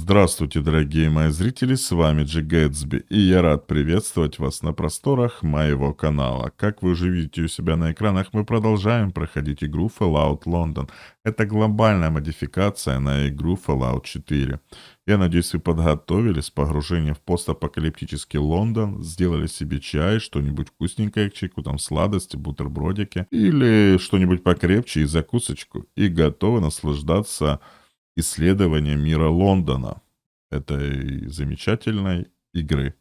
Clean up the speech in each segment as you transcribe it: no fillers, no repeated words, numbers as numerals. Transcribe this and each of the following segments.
Здравствуйте, дорогие мои зрители, с вами Гэтсби, и я рад приветствовать вас на просторах моего канала. Как вы уже видите у себя на экранах, мы продолжаем проходить игру Fallout London. Это глобальная модификация на игру Fallout 4. Я надеюсь, вы подготовились к погружению в постапокалиптический Лондон, сделали себе чай, что-нибудь вкусненькое к чайку, там сладости, бутербродики, или что-нибудь покрепче и закусочку, и готовы наслаждаться исследование мира Лондона, этой замечательной игры.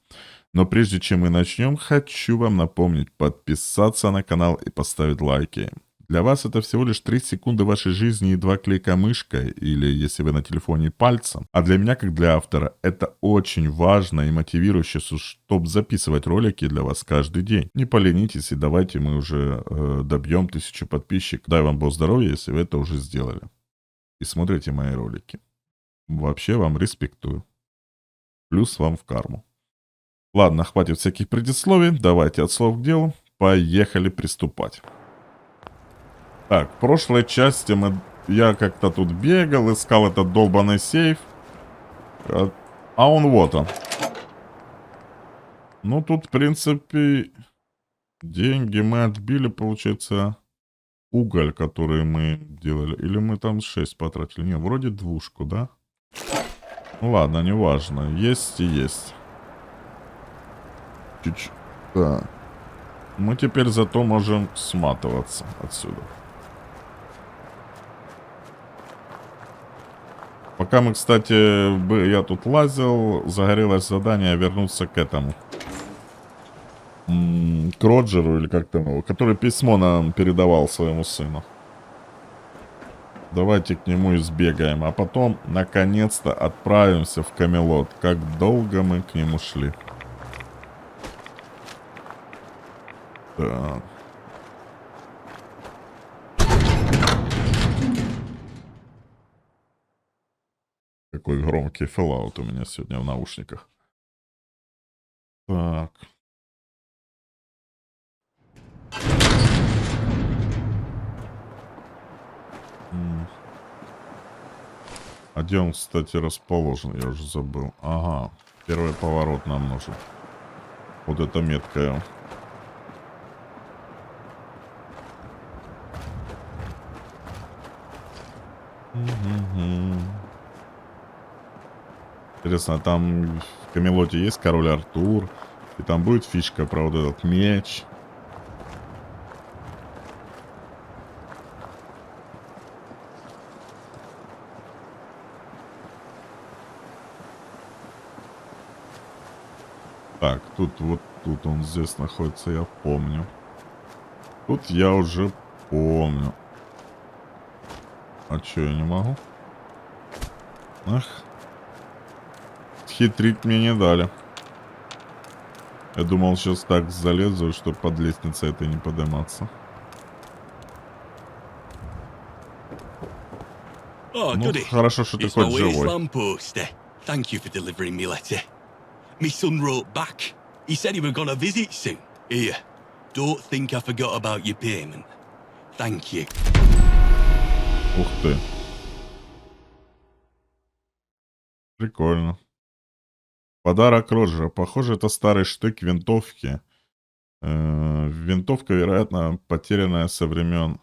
Но прежде чем мы начнем, хочу вам напомнить подписаться на канал и поставить лайки. Для вас это всего лишь 3 секунды вашей жизни и 2 клика мышкой, или если вы на телефоне пальцем. А для меня, как для автора, это очень важно и мотивирующе, чтобы записывать ролики для вас каждый день. Не поленитесь и давайте мы уже добьем 1000 подписчиков. Дай вам Бог здоровья, если вы это уже сделали. И смотрите мои ролики. Вообще вам респектую. Плюс вам в карму. Ладно, хватит всяких предисловий. Давайте от слов к делу. Поехали приступать. Так, в прошлой части я как-то тут бегал, искал этот долбаный сейф. А он вот он. Ну, тут, в принципе, деньги мы отбили, получается, уголь, который мы делали. Или мы там 6 потратили? Не, вроде 2, да? Ну ладно, неважно. Есть и есть. Чуть-чуть. Да. Мы теперь зато можем сматываться отсюда. Пока мы, кстати, я тут лазил, загорелось задание вернуться к этому. К Роджеру, или как там его, который письмо нам передавал своему сыну. Давайте к нему и сбегаем, а потом, наконец-то, отправимся в Камелот. Как долго мы к нему шли. Так. Какой громкий Fallout у меня сегодня в наушниках. Так. А где он, кстати, расположен? Я уже забыл. Ага. Первый поворот нам нужен. Вот это меткая. Интересно, а там в Камелоте есть король Артур? И там будет фишка про вот этот меч? Так, тут он здесь находится, я помню. Тут я уже помню. А чё, я не могу? Ах. Хитрить мне не дали. Я думал, сейчас так залезу, чтобы под лестницей это не подниматься. Ну, хорошо, что ты хоть живой. Thank you for delivering me letter. My son wrote back. He said he were gonna visit soon. Here, don't think I forgot about your payment. Thank you. Ух ты. Прикольно. Подарок Роджера. Похоже, это старый штык винтовки. Винтовка, вероятно, потерянная со времен...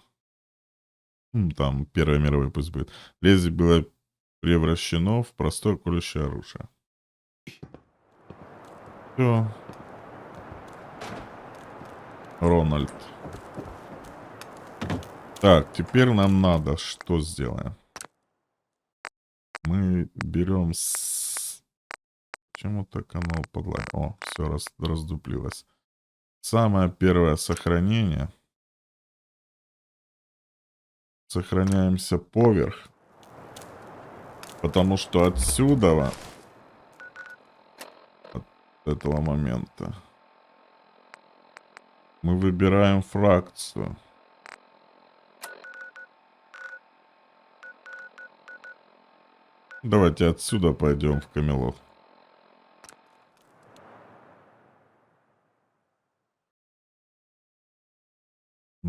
там, Первой мировой пусть будет. Лезвие было превращено в простое колющее оружие. Все. Рональд. Так, теперь нам надо что сделаем? Мы берем с... Почему так оно подлагает? О, все раздуплилось. Самое первое сохранение. Сохраняемся поверх. Потому что отсюда, от этого момента, мы выбираем фракцию. Давайте отсюда пойдем в Камелот.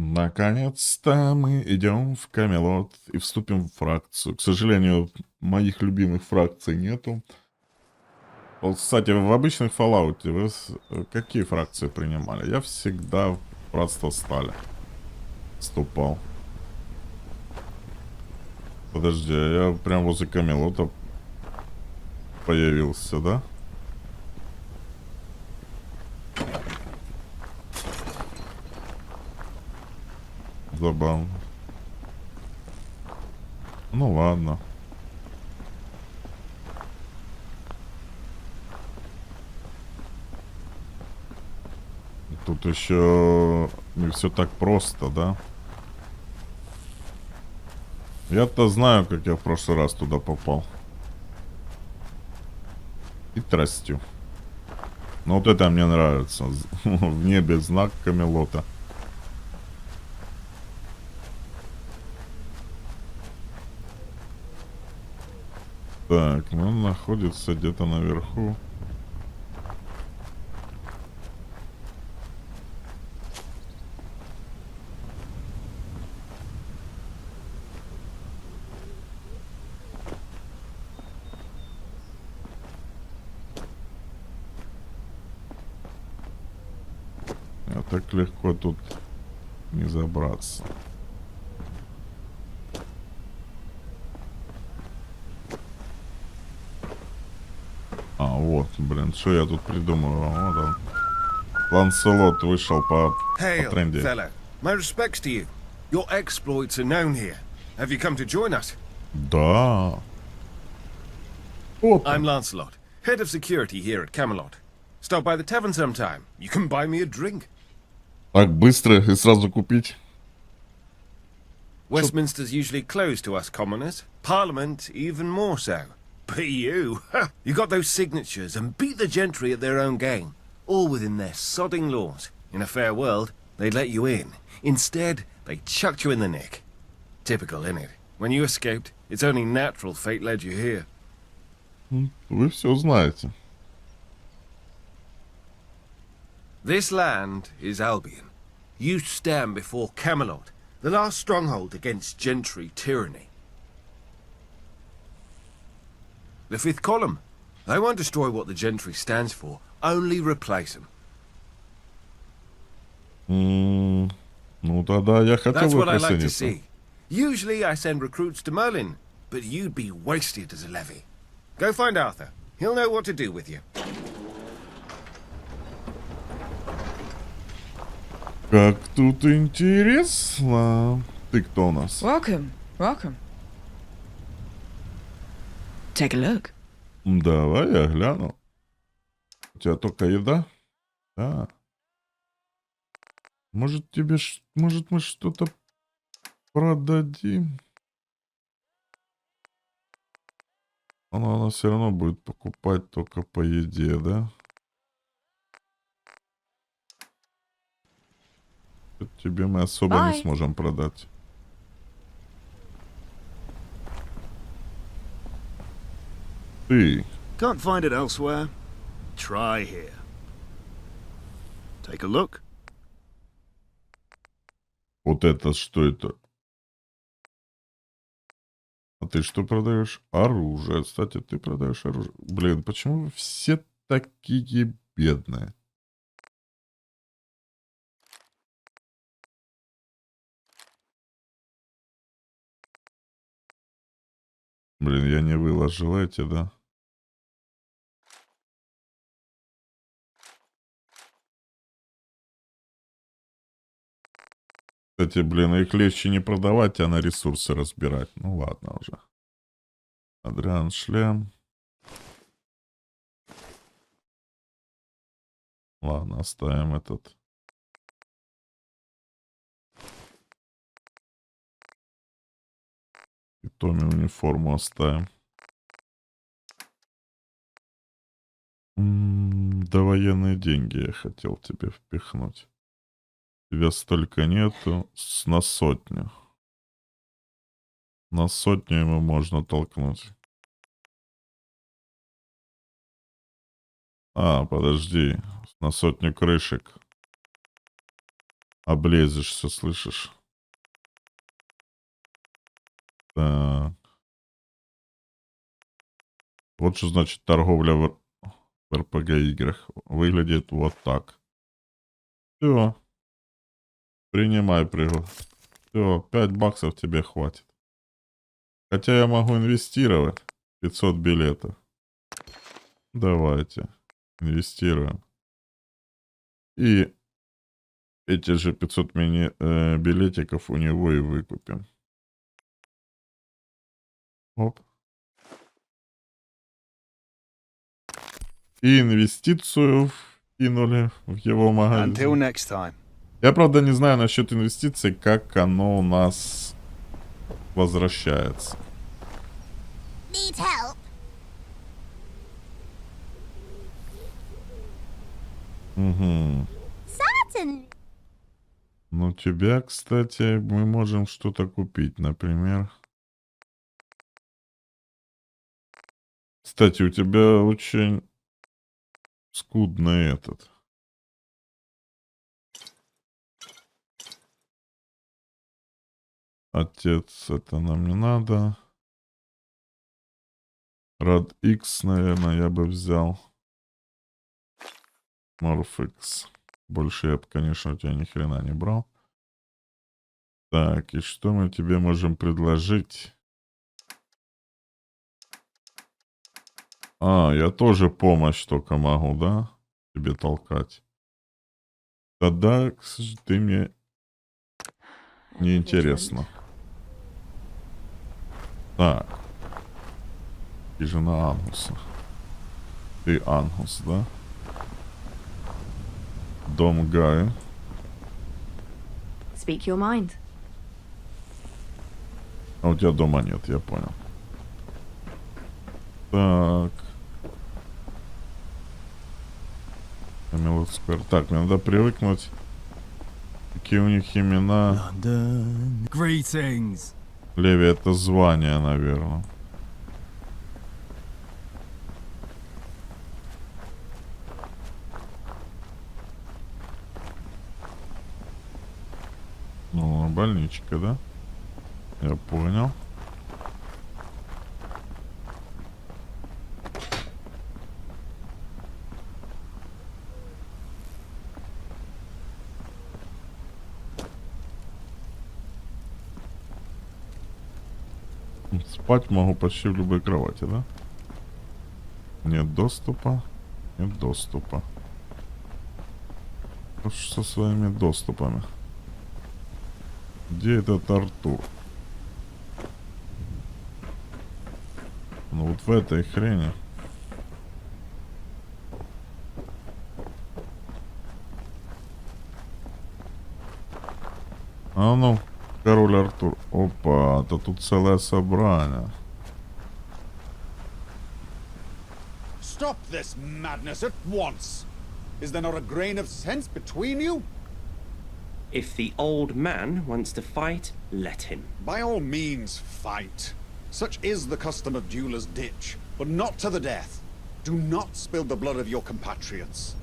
Наконец-то мы идем в Камелот и вступим в фракцию. К сожалению, моих любимых фракций нету. Вот, кстати, в обычных Fallout вы какие фракции принимали? Я всегда в братство стали вступал. Подожди, а я прям возле Камелота появился, да? Забавно. Ну ладно. Тут еще не все так просто, да? Я-то знаю, как я в прошлый раз туда попал. И тростью. Но вот это мне нравится. В небе знак Камелота. Так, ну он находится где-то наверху. А так легко тут не забраться. А, вот, блин, что я тут придумывал? Вот он. Ланселот вышел по тренде. Fellow. My respects to you. Your exploits are known here. Have you come to join us? Да. Вот. I'm Lancelot, head of security here at Camelot. Stop by the tavern sometime. You can buy me a drink. Так быстро и сразу купить. Westminster's usually closed to us commoners. Parliament even more so. But you got those signatures and beat the gentry at their own game. All within their sodding laws. In a fair world, they'd let you in. Instead, they chucked you in the nick. Typical, innit? When you escaped, it's only natural fate led you here. Вы все знаете. This land is Albion. You stand before Camelot, the last stronghold against gentry tyranny. The fifth column. They won't destroy what the gentry stands for, only replace them. Ну тогда я хотел That's бы what I like to присоединиться. see. Usually I send recruits to Merlin, but you'd be wasted as a levy. Go find Arthur. He'll know what to do with you. Как тут интересно. Ты кто у нас? Welcome, welcome. Take a look. Давай я гляну. У тебя только еда? Да. Может тебе, может мы что-то продадим? Она все равно будет покупать только по еде, да? Тут тебе мы особо не Bye. сможем продать. Ты. Can't find it elsewhere? Try here. Take a look. Вот это что это? А ты что продаешь? Оружие. Кстати, ты продаешь оружие. Блин, почему вы все такие бедные? Блин, я не выложил эти, да? Кстати, блин, их легче не продавать, а на ресурсы разбирать. Ну ладно уже. Адриан шлем. Ладно, оставим этот. И Томми униформу оставим. Да военные деньги я хотел тебе впихнуть. Тебя столько нету. На сотню. На сотню ему можно толкнуть. А, подожди. На сотню крышек. облезешься, слышишь? Так. Вот что значит торговля в РПГ играх. Выглядит вот так. Все. Принимай приговор. Все, 5 баксов тебе хватит. Хотя я могу инвестировать. 500 билетов. Давайте. Инвестируем. И эти же 500 билетиков у него и выкупим. Оп. И инвестицию вкинули в его магазин. Until next time. Я, правда, не знаю насчет инвестиций, как оно у нас возвращается. Need help? Угу. Certainly. Ну, тебя, кстати, мы можем что-то купить, например. Кстати, у тебя очень скудный этот. Отец, это нам не надо. Рад X, наверное, я бы взял. Морф X. Больше я бы, конечно, у тебя ни хрена не брал. Так, и что мы тебе можем предложить? А, я тоже помощь только могу, да? Тебе толкать. Тогда ты мне не интересно. Так. И жена Ангуса. Ты Ангус, да? Дом Гая. Speak your mind. А у тебя дома нет, я понял. Так. Камелот Сквер. Так, мне надо привыкнуть. Какие у них имена? London. Greetings. Леви, это звание, наверное. Ну, больничка, да? Я понял. Спать могу почти в любой кровати, да? Нет доступа. Нет доступа. Что со своими доступами? Где этот Артур? Ну вот в этой хрени. А ну, король Артур. Опа, это тут целое собрание. Stop this madness at once! Is there not a grain of sense between you? If the old man wants to fight, let him. By all means, fight. Such is the custom of Dueler's Ditch, but not to the death. Do not spill the blood of your compatriots.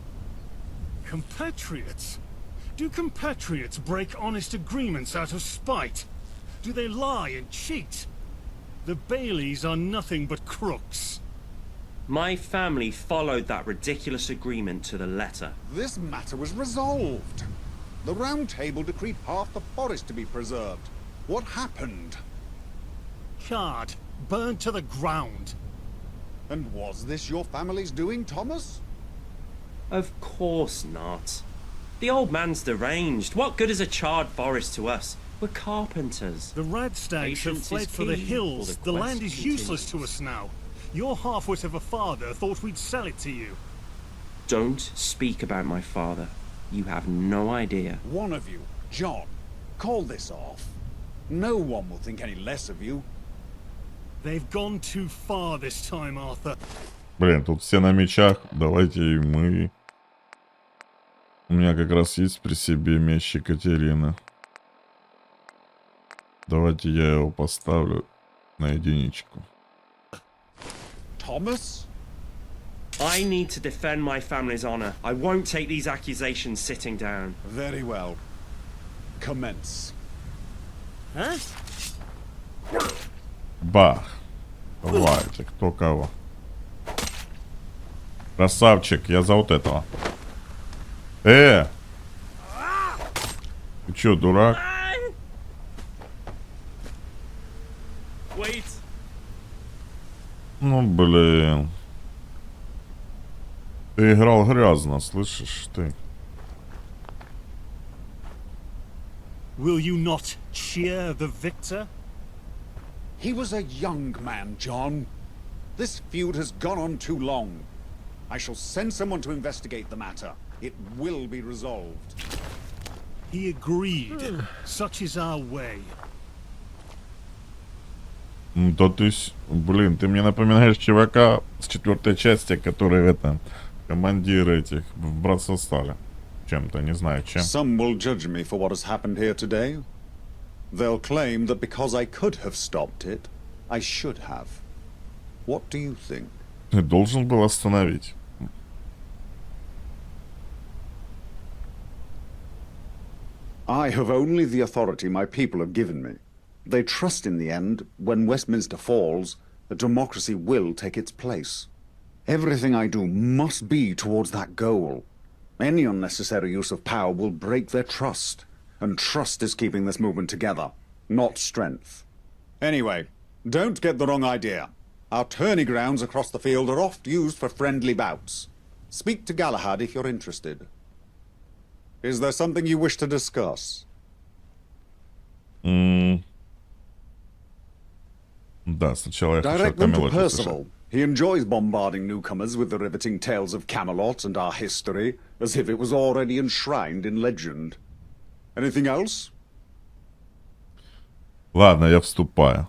Compatriots? Do compatriots break honest agreements out of spite? Do they lie and cheat? The Baileys are nothing but crooks. My family followed that ridiculous agreement to the letter. This matter was resolved. The Round Table decreed half the forest to be preserved. What happened? Card, burned to the ground. And was this your family's doing, Thomas? Of course not. The old man's deranged. What good is a charred forest to us? We're carpenters. The Radstags have Patience fled is for the key, hills. or the The quest land is useless to continues. us now. Your half-wit of a father thought we'd sell it to you. Don't speak about my father. You have no idea. One of you, John, call this off. No one will think any less of you. They've gone too far this time, Arthur. Блин, тут все на мечах. Давайте и мы. У меня как раз есть при себе меч Екатерины. Давайте я его поставлю на единичку. Thomas? I need to defend my family's honor. I won't take these accusations sitting down. Very well. Commence. Huh? Бах. Давайте, кто кого. Красавчик, я за вот этого. Ты чё, дурак? Wait. Ну, блин. Ты играл грязно, слышишь ты? Will you not cheer the victor? He was a young man, John. This feud has gone on too long. I shall send someone to investigate the matter. It will be resolved. He agreed. Such is our way. То ты, блин, ты мне напоминаешь чувака с 4-й части, который командир этих в Братство Стали. Чем-то, не знаю чем. Some will judge me for what has happened here today. They'll claim that because I could have stopped it, I should have. What do you think? Ты должен был остановить. I have only the authority my people have given me. They trust in the end, when Westminster falls, that democracy will take its place. Everything I do must be towards that goal. Any unnecessary use of power will break their trust, and trust is keeping this movement together, not strength. Anyway, don't get the wrong idea. Our tourney grounds across the field are oft used for friendly bouts. Speak to Galahad if you're interested. Is there something you wish to discuss? Да, сначала я хочу Direct them to Камелоте услышать. Percival. He enjoys bombarding newcomers with the riveting tales of Camelot and our history, as if it was already enshrined in legend. Anything else? Ладно, я вступаю.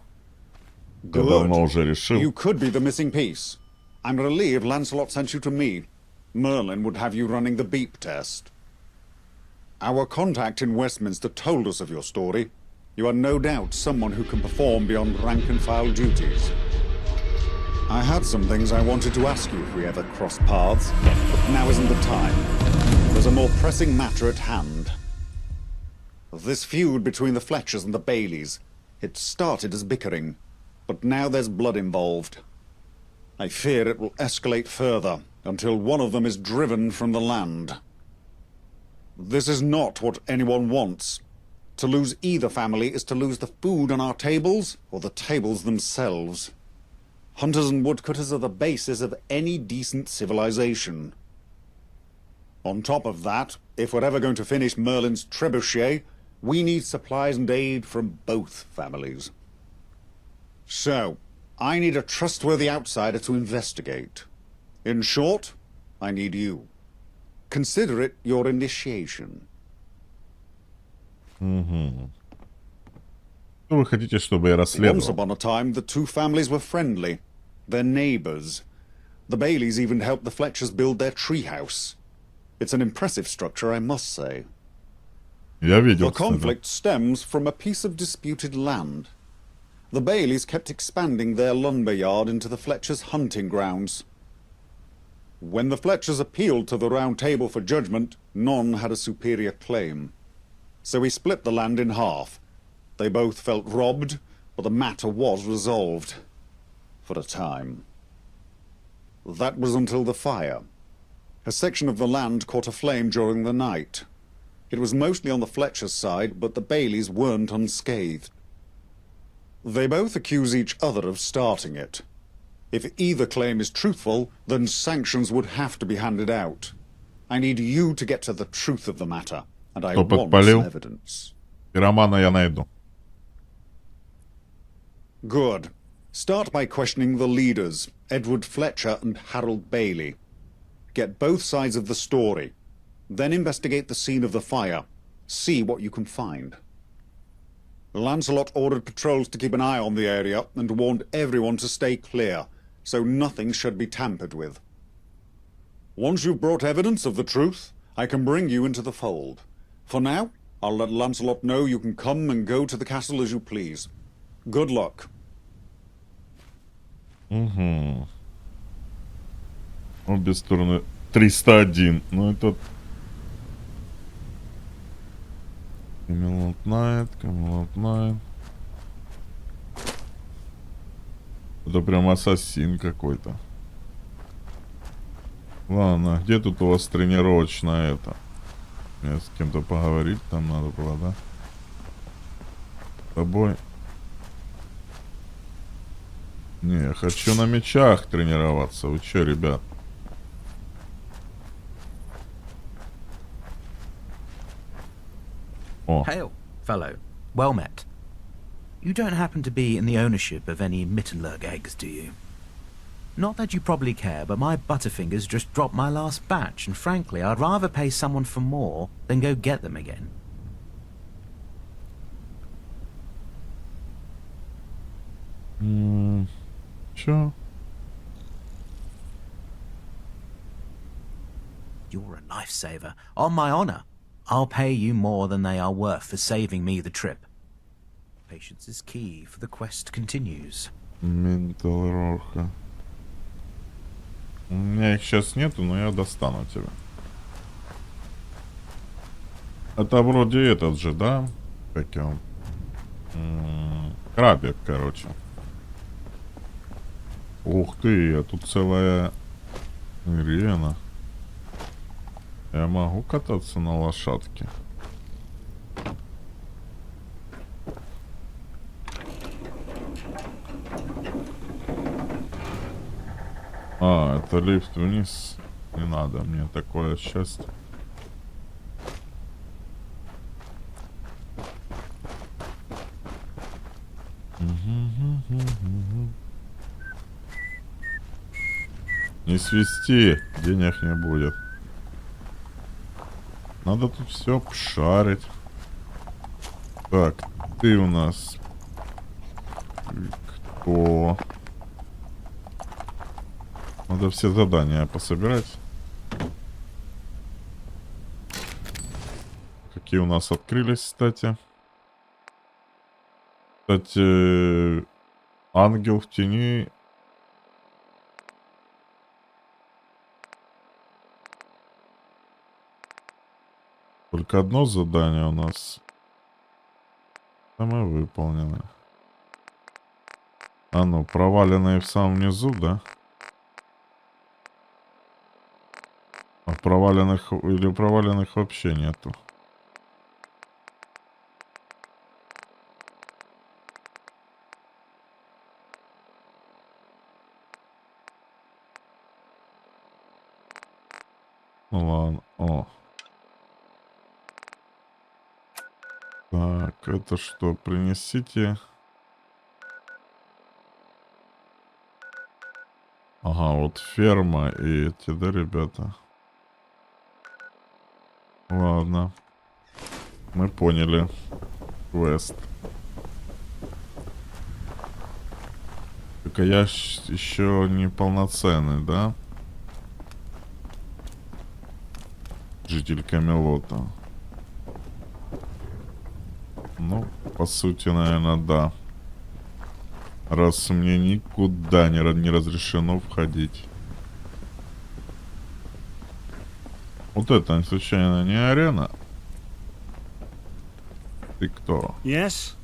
Я Good. давно уже решил. You could be the missing piece. I'm relieved Lancelot sent you to me. Merlin would have you running the beep test. Our contact in Westminster told us of your story. You are no doubt someone who can perform beyond rank-and-file duties. I had some things I wanted to ask you if we ever crossed paths, but now isn't the time. There's a more pressing matter at hand. This feud between the Fletchers and the Baileys, it started as bickering, but now there's blood involved. I fear it will escalate further until one of them is driven from the land. This is not what anyone wants. To lose either family is to lose the food on our tables or the tables themselves. Hunters and woodcutters are the basis of any decent civilization. On top of that, if we're ever going to finish Merlin's trebuchet, we need supplies and aid from both families. So, I need a trustworthy outsider to investigate. In short, I need you. Consider it your initiation. Что вы хотите, чтобы я Once расследовал? upon a time, the two families were friendly. They're neighbors. The Baileys even helped the Fletchers build their treehouse. It's an impressive structure, I must say. Я видел, The кстати. conflict stems from a piece of disputed land. The Baileys kept expanding their lumber yard into the Fletchers' hunting grounds. When the Fletchers appealed to the Round Table for judgment, none had a superior claim. So we split the land in half. They both felt robbed, but the matter was resolved. For a time. That was until the fire. A section of the land caught aflame during the night. It was mostly on the Fletcher's side, but the Baileys weren't unscathed. They both accuse each other of starting it. If either claim is truthful, then sanctions would have to be handed out. I need you to get to the truth of the matter, and I Кто want подпалил? some evidence. Пиромана я найду. Good. Start by questioning the leaders, Edward Fletcher and Harold Bailey. Get both sides of the story. Then investigate the scene of the fire. See what you can find. Lancelot ordered patrols to keep an eye on the area and warned everyone to stay clear, so nothing should be tampered with. Once you've brought evidence of the truth, I can bring you into the fold. For now, I'll let Lancelot know you can come and go to the castle as you please. Good luck. Обе стороны 301. Ну это... Камелот Найт. Это прям ассасин какой-то. Ладно, где тут у вас тренировочная это? Мне с кем-то поговорить там надо было, да? С тобой. Не, я хочу на мечах тренироваться. Вы чё, ребят? О. Hail, fellow. Well met. You don't happen to be in the ownership of any Mittenlerg eggs, do you? Not that you probably care, but my Butterfingers just dropped my last batch, and frankly, I'd rather pay someone for more than go get them again. Чё? You're a lifesaver. On my honor, I'll pay you more than they are worth for saving me the trip. Patience is key, for the quest continues. Ментал Рорха. У меня их сейчас нету, но я достану тебя. Это вроде этот же, да? Как он? Крабик, короче. Ух ты, а тут целая арена. Я могу кататься на лошадке? А, это лифт вниз. Не надо мне такое счастье. Не свисти, денег не будет. Надо тут все обшарить. Так, ты у нас кто? Надо все задания пособирать. Какие у нас открылись, кстати. Кстати, ангел в тени. Только одно задание у нас. Мы выполнены. А ну, проваленные в самом низу, да? А проваленных или проваленных вообще нету. Ну ладно. О. Так, это что? Принесите. Ага, вот ферма и эти, да, ребята? Ладно. Мы поняли. Квест. Только я еще не полноценный, да? Житель Камелота. Ну, по сути, наверное, да. Раз мне никуда не разрешено входить. Вот это, случайно, не арена? Ты кто? Yes?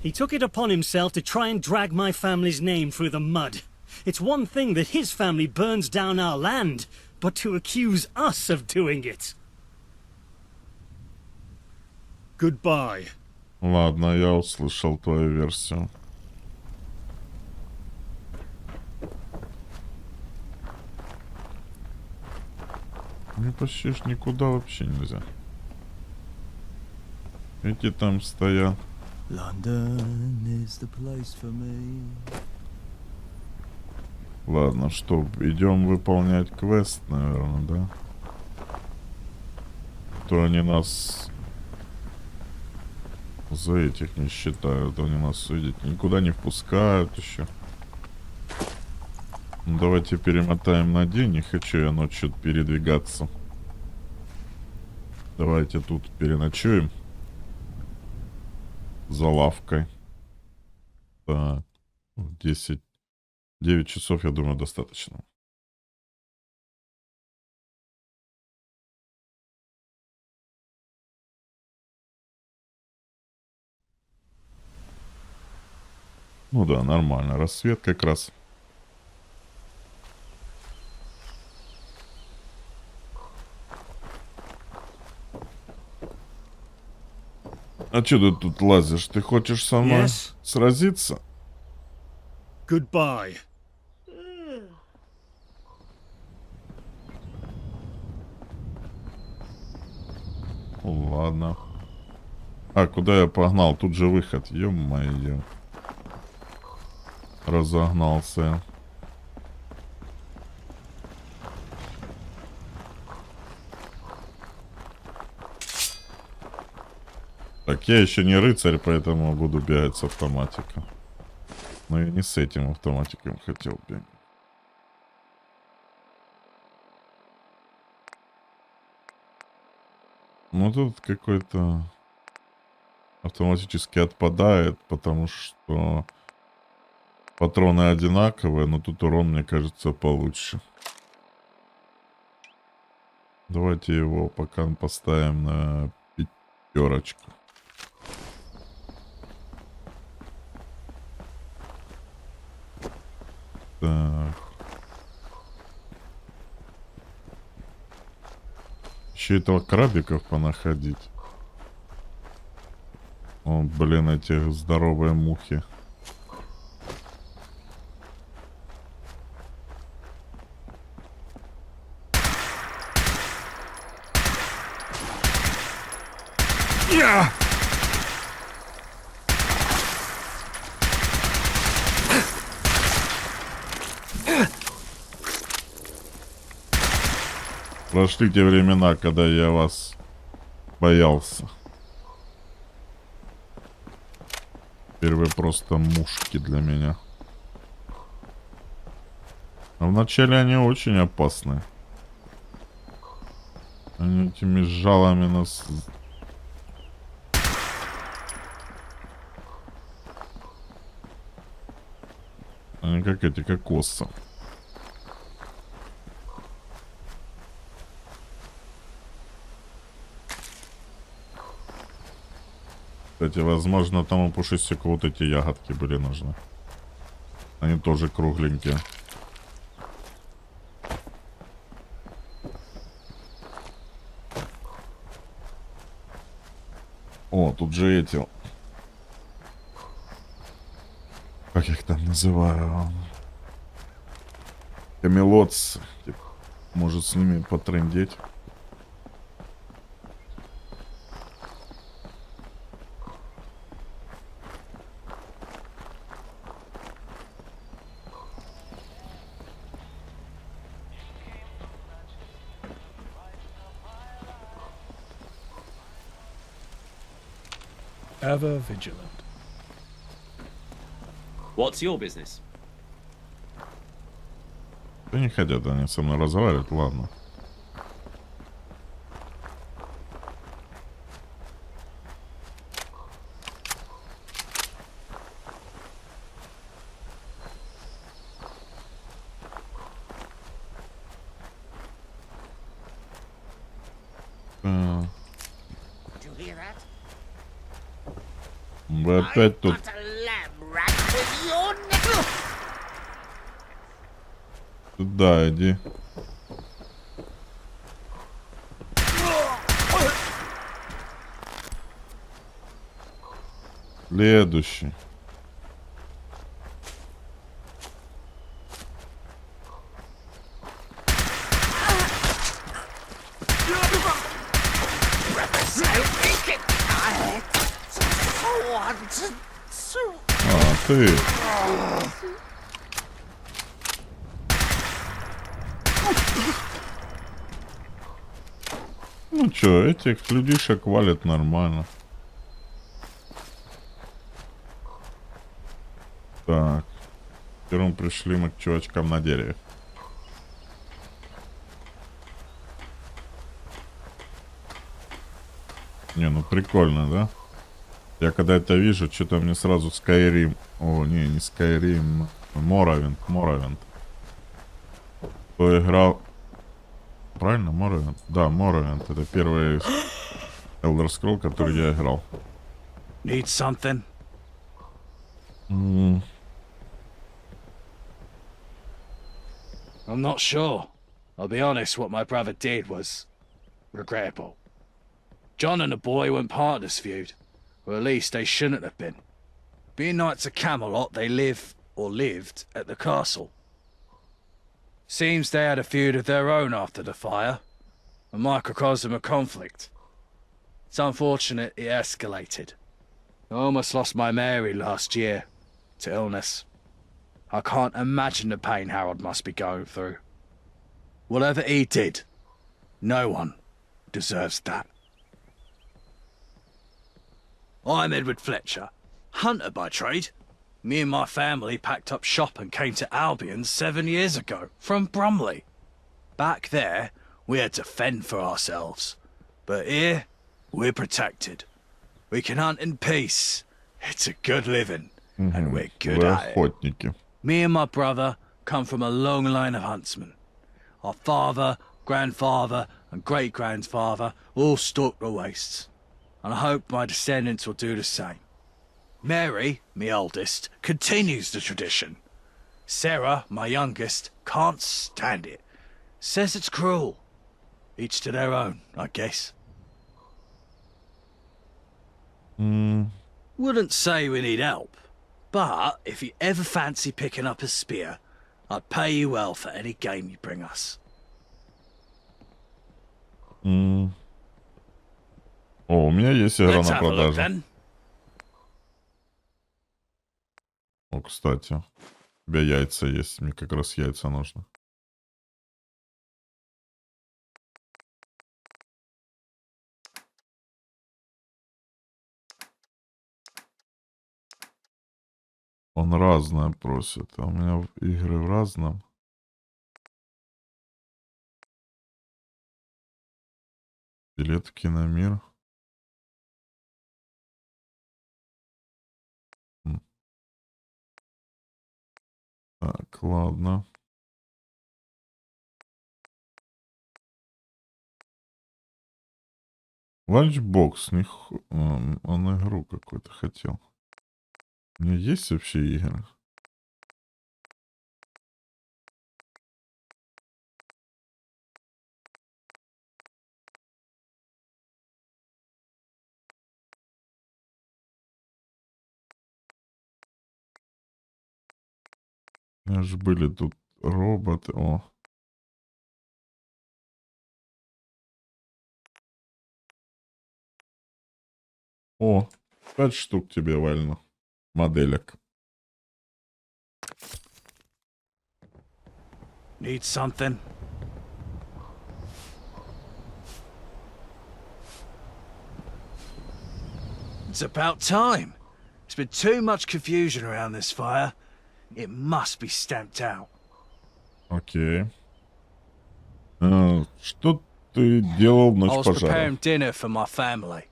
He took it upon himself to try and drag my family's name through the mud. It's one thing that his family burns down our land, but to accuse us of doing it. Goodbye. Ладно, я услышал твою версию. Мне почти ж никуда вообще нельзя. Эти там стоят. London is the place for me. Ладно, что, идем выполнять квест, наверное, да? То они нас за этих не считают, они нас, видите, никуда не впускают еще. Ну, давайте перемотаем на день, не хочу я ночью передвигаться. Давайте тут переночуем. За лавкой. Так, 9 часов, я думаю, достаточно. Ну да, нормально. Рассвет как раз. А чё ты тут лазишь? Ты хочешь со мной Yes. сразиться? Goodbye. Ладно. А, куда я погнал? Тут же выход. Ё-моё. Разогнался. Так, я еще не рыцарь, поэтому буду бегать с автоматика. Но я не с этим автоматиком хотел бегать. Ну тут какой-то автоматически отпадает, потому что патроны одинаковые, но тут урон, мне кажется, получше. Давайте его пока поставим на 5. Так. Еще этого крабиков понаходить. О, блин, эти здоровые мухи. Прошли те времена, когда я вас боялся. Теперь вы просто мушки для меня. А вначале они очень опасны. Они этими жалами нас... Они как эти, как осы. Кстати, возможно, там у пушистика вот эти ягодки были нужны. Они тоже кругленькие. О, тут же эти... Как я их там называю? Камелотцы. Может с ними потрындеть. Ever vigilant. What's your business? Да не хотят они со мной разговаривать, ладно. Вы опять тут... Туда иди. Следующий. А, ты. Ну чё, этих людишек валят нормально. Так. Первым пришли мы к чувачкам на дереве. Не, ну прикольно, да? Я когда это вижу, что-то мне сразу Skyrim... О, не Skyrim. Morrowind. Кто играл... Правильно, Morrowind? Да, Morrowind. Это первый Elder Scroll, который я играл. Need something? I'm not sure. I'll be honest, what my brother did was regrettable. John and the boy weren't part of this feud, or at least they shouldn't have been. Being knights of Camelot, they live, or lived, at the castle. Seems they had a feud of their own after the fire, a microcosm of conflict. It's unfortunate it escalated. I almost lost my Mary last year, to illness. I can't imagine the pain Harold must be going through. Whatever he did, no one deserves that. I'm Edward Fletcher, hunter by trade. Me and my family packed up shop and came to Albion 7 years ago, from Brumley. Back there, we had to fend for ourselves. But here, we're protected. We can hunt in peace. It's a good living, and we're good at it. Me and my brother come from a long line of huntsmen. Our father, grandfather, and great-grandfather all stalked the wastes, and I hope my descendants will do the same. Mary, me oldest, continues the tradition. Sarah, my youngest, can't stand it. Says it's cruel. Each to their own, I guess. Wouldn't say we need help, but if you ever fancy picking up a spear, I'd pay you well for any game you bring us. О, у меня есть игра на продажу. О, кстати, у тебя яйца есть. Мне как раз яйца нужно. Он разное просит, а у меня игры в разном. Билет в киномир. Так, ладно. Ланчбокс, он игру какую-то хотел. У меня есть вообще игры? У меня же были тут роботы. О. О, 5 штук тебе вально. Моделек. Need something? It's about time. There's been too much confusion around this fire. It must be stamped out. Окей. Что ты делал в ночь пожара? I was preparing dinner for my family.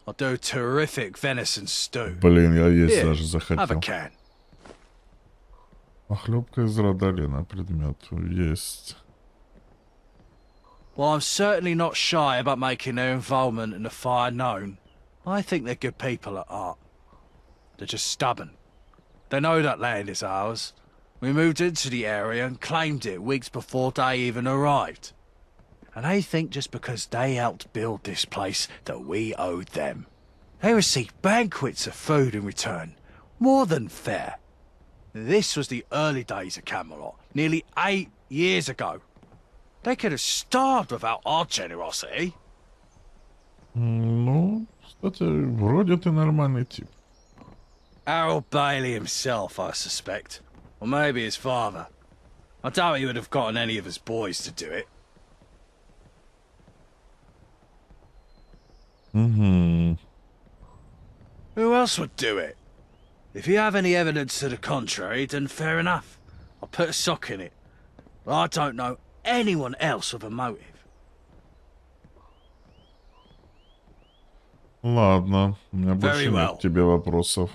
I'll do terrific venison stew. Блин, я есть Here, даже have a захотел. can. Похлебка из родолина, предмет есть. Well, I'm certainly not shy about making their involvement in the fire known. I think they're good people at heart. They're just stubborn. They know that land is ours. We moved into the area and claimed it weeks before they even arrived. And they think just because they helped build this place that we owed them. They received banquets of food in return. More than fair. This was the early days of Camelot, nearly 8 years ago. They could have starved without our generosity. Ну, кстати, вроде ты нормальный тип. Harold Bailey himself, I suspect. Or maybe his father. I doubt he would have gotten any of his boys to do it. Угу. Who else would do it? If you have any evidence to the contrary, then fair enough. I'll put a sock in it. But I don't know anyone else with a motive. Ладно, у меня больше нет к тебе вопросов.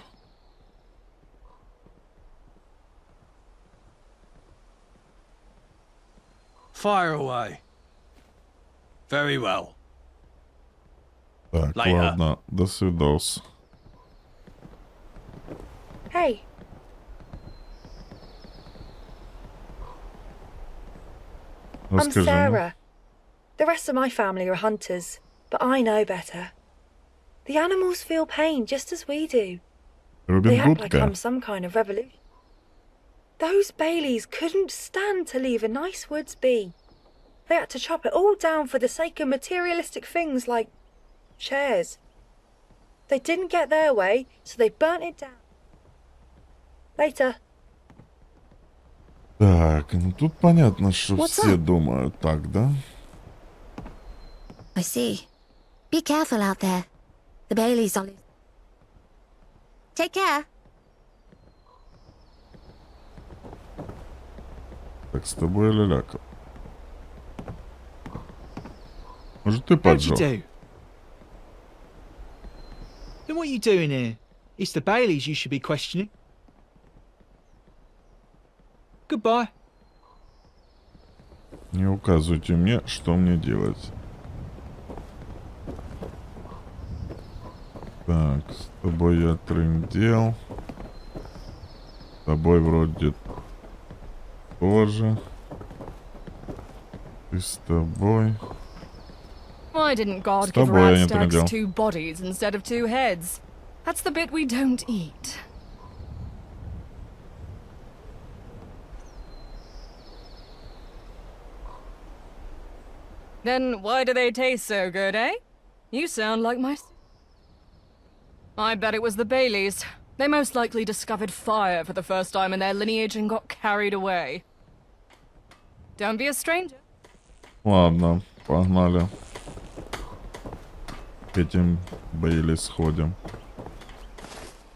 Fire away. Very well. Так, ладно, до свидос. Hey. I'm Расскажи мне. Sarah. The rest of my family are hunters, but I know better. The animals feel pain just as we do. They Робин act like Гудка. I'm some kind of revolution. Those Baileys couldn't stand to leave a nice woods be. They had to chop it all down for the sake of materialistic things like chairs. They didn't get their way, so they burnt it down. Later. Так, ну тут понятно, что What's все up? думают так, да? I see. Be careful out there. The Baileys are loose. Take care. Так, с тобой ляляка. Может, ты How'd you поджег? do? Then what are you doing here? It's the Baileys you should be questioning. Goodbye. Не указывайте мне, что мне делать. Так, с тобой я трындел. С тобой вроде тоже. Ты с тобой. Why didn't God С give тобой я не Radstags трындел. 2 bodies instead of 2 heads? That's the bit we don't eat. Then why do they taste so good, eh? You sound like my... I bet it was the Baileys. They most likely discovered fire for the first time in their lineage and got carried away. Don't be a stranger. Ладно, погнали. К этим Бейли сходим.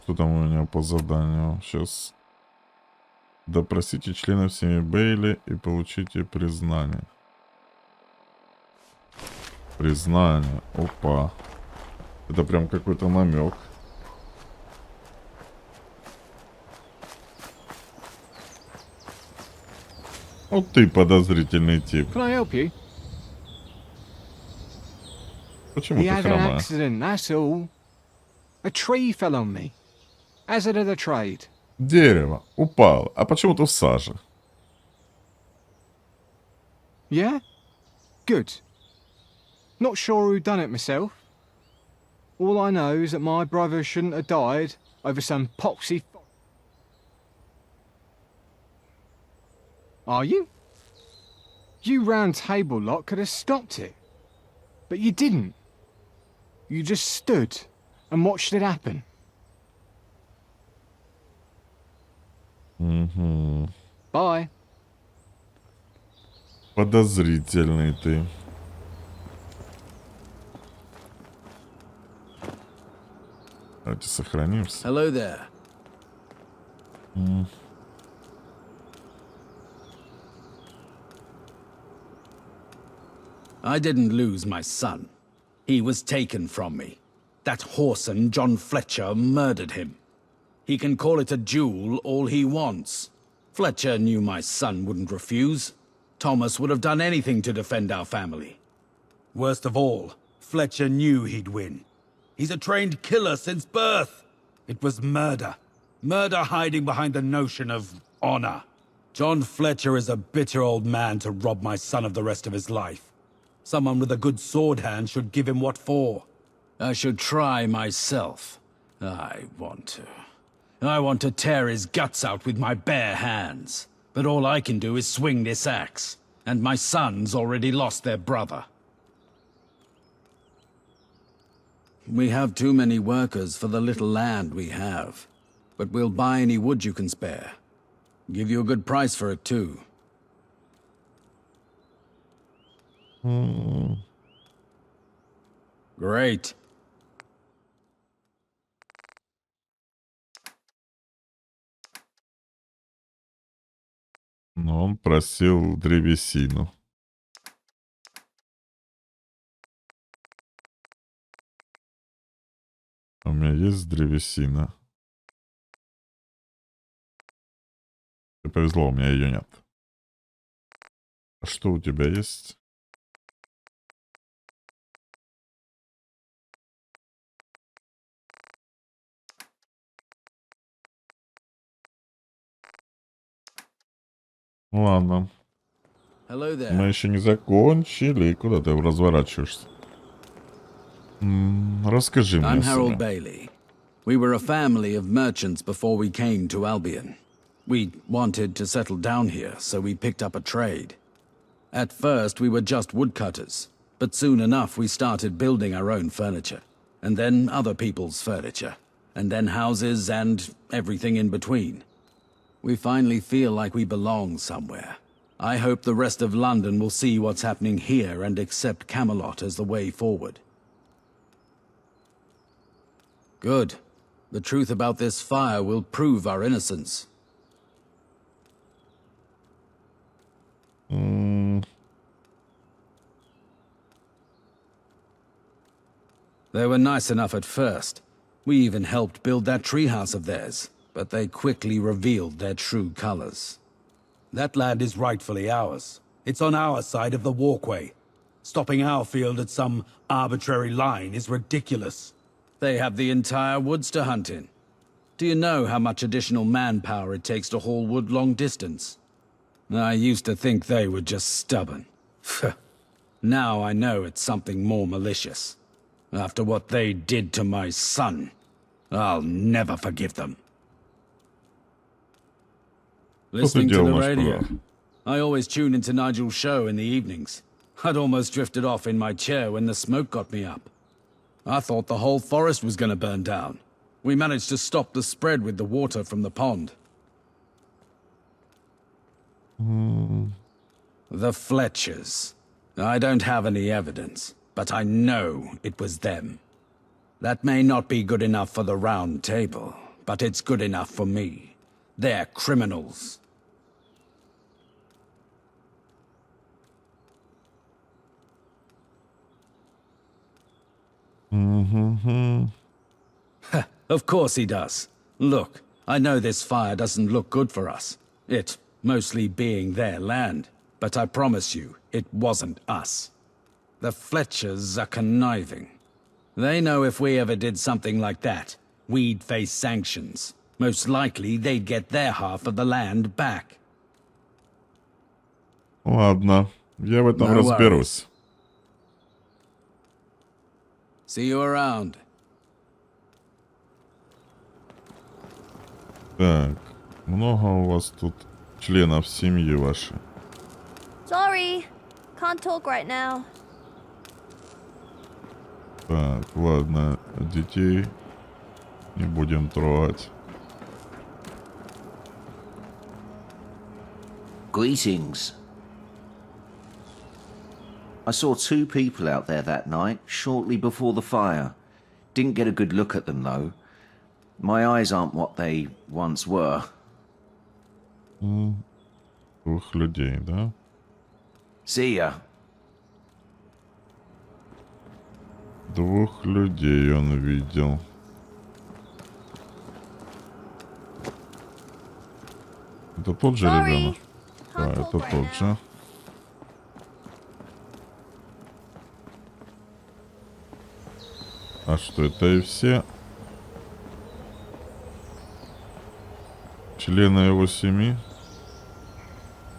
Что там у меня по заданию? Сейчас. Допросите членов семьи Бейли и получите признание. Признание. Опа. Это прям какой-то намек. Вот ты подозрительный тип. Can I help you? Почему He ты had an хромая? accident, that's all. A tree fell on me. Hazard of the trade. Дерево упало, а почему-то в саже. Yeah? Good. Not sure who done it myself. All I know is that my brother shouldn't have died over some poxy... Are you? You round table lot could have stopped it. But you didn't. You just stood and watched it happen. Угу. Bye. Подозрительный ты. Давайте сохранимся. Hello there. I didn't lose my son. He was taken from me. That whoreson John Fletcher murdered him. He can call it a duel all he wants. Fletcher knew my son wouldn't refuse. Thomas would have done anything to defend our family. Worst of all, Fletcher knew he'd win. He's a trained killer since birth. It was murder. Murder hiding behind the notion of honor. John Fletcher is a bitter old man to rob my son of the rest of his life. Someone with a good sword hand should give him what for. I should try myself. I want to tear his guts out with my bare hands. But all I can do is swing this axe. And my sons already lost their brother. We have too many workers for the little land we have. But we'll buy any wood you can spare. Give you a good price for it, too. Great. Но он просил древесину. У меня есть древесина. Тебе повезло, у меня ее нет. А что у тебя есть? Ладно. Hello there. Мы еще не закончили. Куда ты разворачиваешься? Расскажи I'm мне, Harold сэр. Bailey. We were a family of merchants before we came to Albion. We wanted to settle down here, so we picked up a trade. At first, we were just woodcutters, but soon enough we started building our own furniture, and then other people's furniture, and then houses and everything in between. We finally feel like we belong somewhere. I hope the rest of London will see what's happening here and accept Camelot as the way forward. Good. The truth about this fire will prove our innocence. They were nice enough at first. We even helped build that treehouse of theirs, but they quickly revealed their true colors. That land is rightfully ours. It's on our side of the walkway. Stopping our field at some arbitrary line is ridiculous. They have the entire woods to hunt in. Do you know how much additional manpower it takes to haul wood long distance? I used to think they were just stubborn. Now I know it's something more malicious. After what they did to my son, I'll never forgive them. Listening to the radio. I always tune into Nigel's show in the evenings. I'd almost drifted off in my chair when the smoke got me up. I thought the whole forest was gonna burn down. We managed to stop the spread with the water from the pond. The Fletchers. I don't have any evidence, but I know it was them. That may not be good enough for the Round Table, but it's good enough for me. They're criminals. Of course he does. Look, I know this fire doesn't look good for us. It mostly being their land. But I promise you, it wasn't us. The Fletchers are conniving. They know if we ever did something like that, we'd face sanctions. Most likely, they'd get their half of the land back. Ладно, я в этом разберусь. See you around. Так, много у вас тут членов семьи вашей? Sorry, can't talk right now. Так, ладно, детей не будем трогать. Greetings. I saw two people out there that night, shortly before the fire. Didn't get a good look at them, though. My eyes aren't what they once were. Двух людей, да? See ya. Двух людей он видел. Это тот же ребенок? Да, это тот же. А что, это и все? Члены его семьи?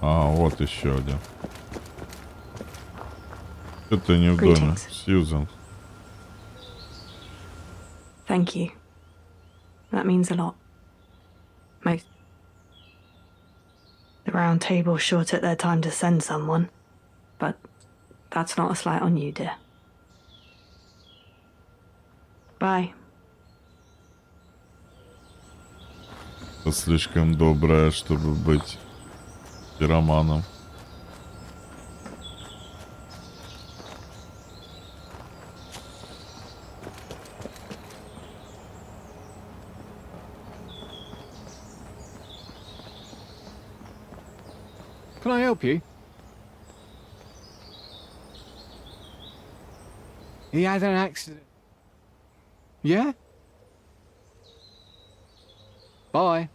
А, вот еще один. Это не в доме. Сьюзан. Thank you. That means a lot. Most. The Round Table sure took their time to send someone, but that's not a slight on you, dear. Bye. Это слишком добрая, чтобы быть пироманом. Can I help you? He had an accident. Yeah? Bye.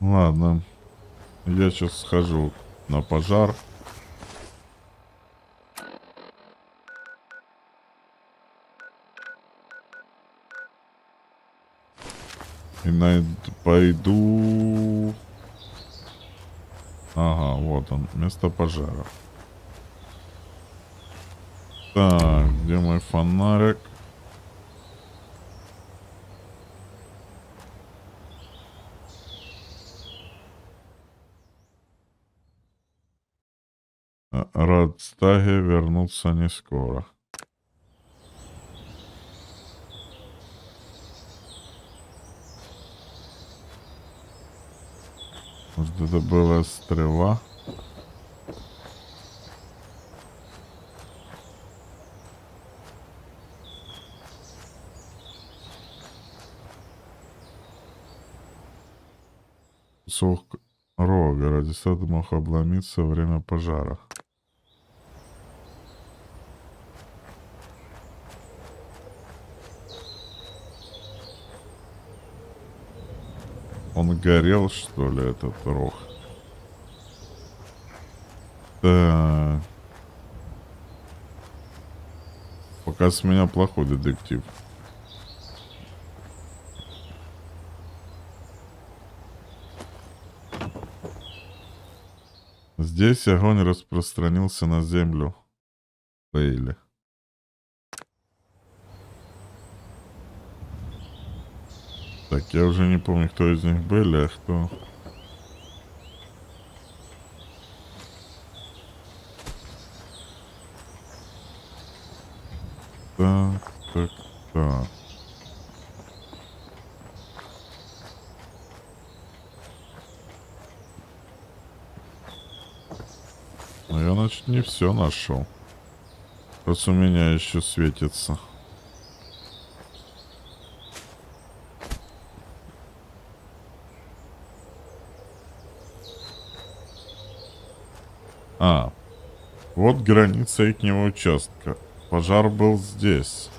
Ладно. Я сейчас схожу на пожар. И пойду Ага, вот он, место пожара. Так, где мой фонарик? Радстаге вернутся не скоро. Может, это была стрела? Кусок рога. Радистат мог обломиться во время пожара. Он горел, что ли, этот рог? Так. Пока с меня плохой детектив. Здесь огонь распространился на землю Бейли. Так, я уже не помню, кто из них Бейли, а кто... Так. Ну, я, значит, не все нашел. Просто у меня еще светится. Вот граница ихнего участка. Пожар был здесь.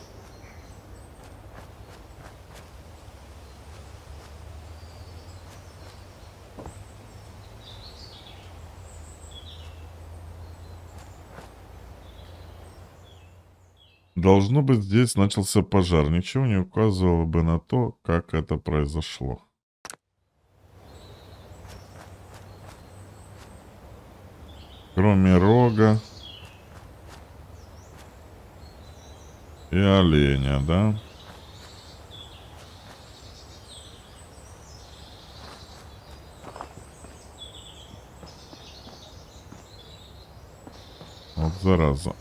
Должно быть, здесь начался пожар. Ничего не указывало бы на то, как это произошло. Кроме рога и оленя, да? Вот зараза.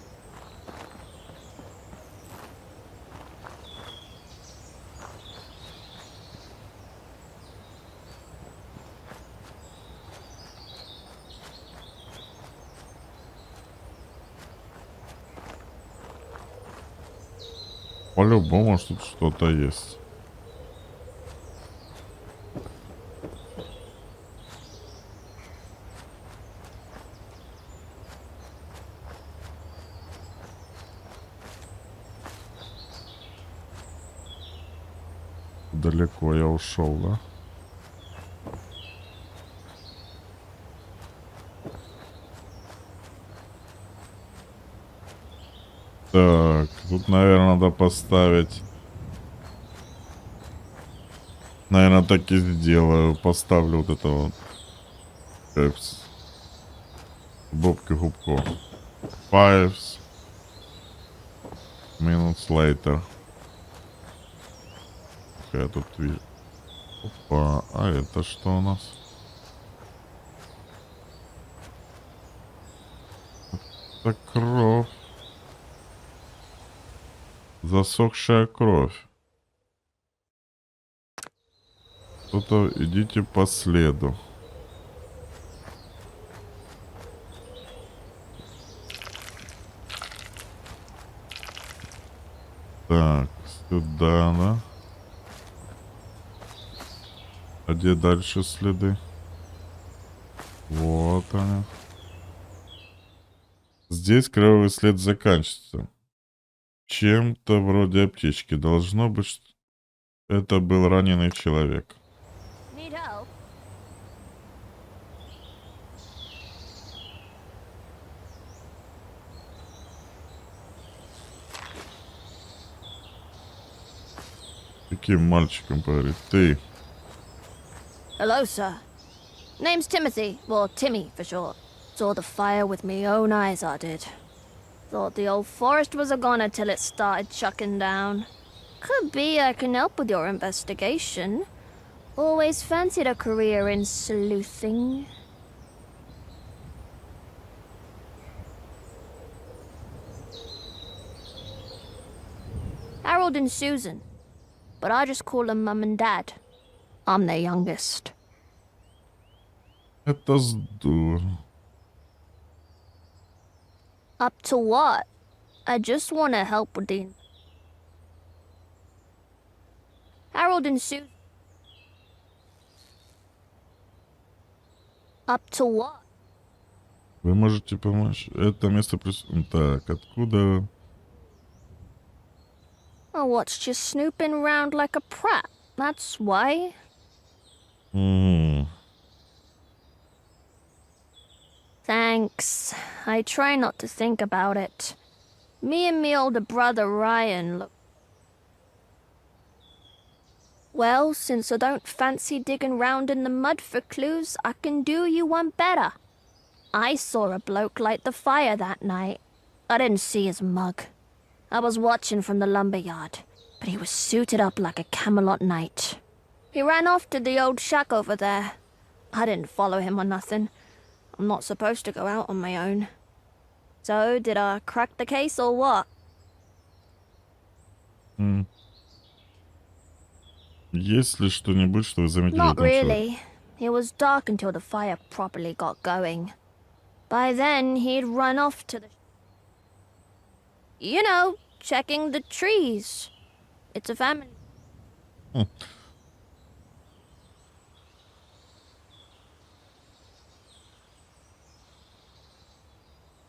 По-любому тут что-то есть. Далеко я ушел, да? Так, тут, наверное, надо поставить. Наверное, так и сделаю. Поставлю вот это вот. Бобки Губко. 5 minutes later. Я тут вижу. Опа, а это что у нас? Это кровь. Засохшая кровь. Кто-то идите по следу. Так, сюда, да? А где дальше следы? Вот они. Здесь кровавый след заканчивается. Чем-то вроде аптечки. Должно быть, что это был раненый человек. Каким мальчиком говорит? Ты. Hello, sir. Name's Timothy, or Timmy for short. Saw the fire with me own eyes, I did. Thought the old forest was a goner till it started chucking down. Could be I can help with your investigation. Always fancied a career in sleuthing. Harold and Susan, but I just call them Mum and Dad. I'm their youngest. Это здорово. Up to what? I just want to help with the... Harold and Susan. Up to what? Вы можете помочь. Это место Так, откуда? I watched you snooping around like a prat. That's why. Thanks. I try not to think about it. Me and me older brother Ryan look... Well, since I don't fancy digging round in the mud for clues, I can do you one better. I saw a bloke light the fire that night. I didn't see his mug. I was watching from the lumberyard, but he was suited up like a Camelot knight. He ran off to the old shack over there. I didn't follow him or nothing. I'm not supposed to go out on my own. So, did I crack the case or what? Есть ли что-нибудь, что вы заметили в Not этом человеке? really. It was dark until the fire properly got going. By then, he'd run off to the... You know, checking the trees. It's a family.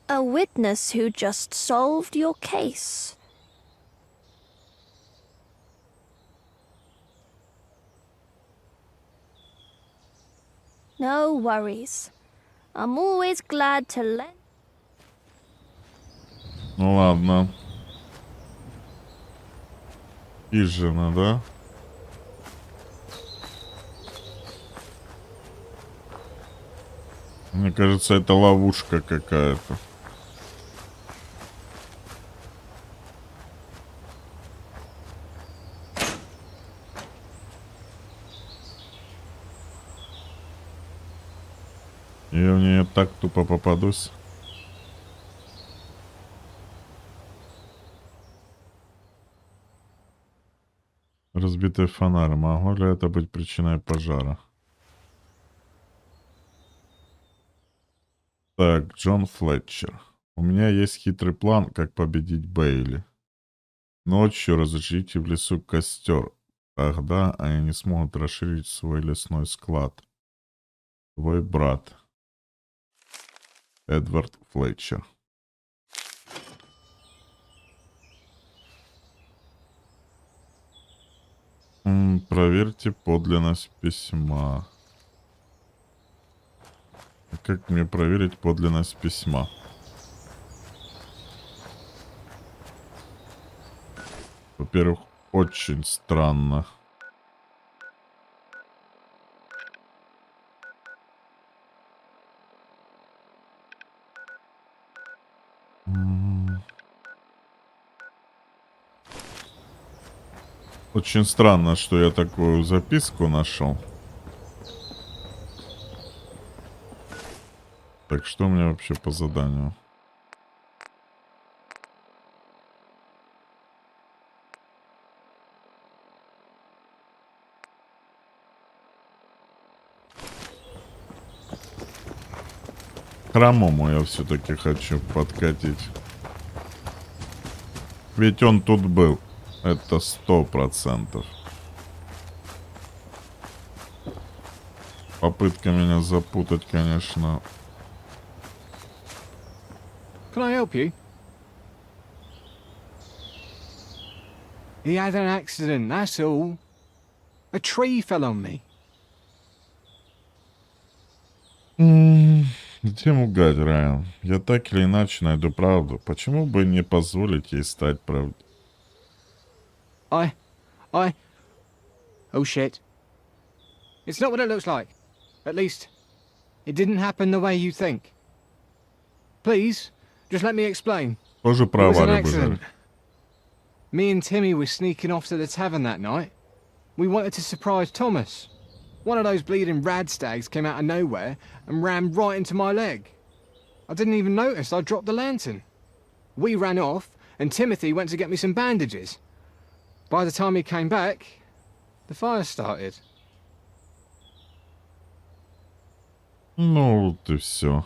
A witness who just solved your case. No worries. I'm always glad to lend. Ну ладно. Хижина, да? Мне кажется, это ловушка какая-то. Я в нее так тупо попадусь. Разбитый фонарь. Могло ли это быть причиной пожара? Так, Джон Флетчер. У меня есть хитрый план, как победить Бейли. Ночью разожгите в лесу костер. Тогда они не смогут расширить свой лесной склад. Твой брат. Эдвард Флетчер. Проверьте подлинность письма. Как мне проверить подлинность письма? Во-первых, очень странно. Очень странно, что я такую записку нашел. Так, что у меня вообще по заданию? Хромому я все-таки хочу подкатить. Ведь он тут был. Это 100%. Попытка меня запутать, конечно. Can I help you? He had an accident, that's all. A tree fell on me. Где угадать, Райан? Я так или иначе найду правду. Почему бы не позволить ей стать правдой? Oh shit. It's not what it looks like. At least, It didn't happen the way you think. Please, just let me explain. Тоже It про was an аварию accident. бежали. Me and Timmy were sneaking off to the tavern that night. We wanted to surprise Thomas. One of those bleeding radstags came out of nowhere and rammed right into my leg. I didn't even notice I dropped the lantern. We ran off, and Timothy went to get me some bandages. By the time he came back, the fire started. Ну, вот и все.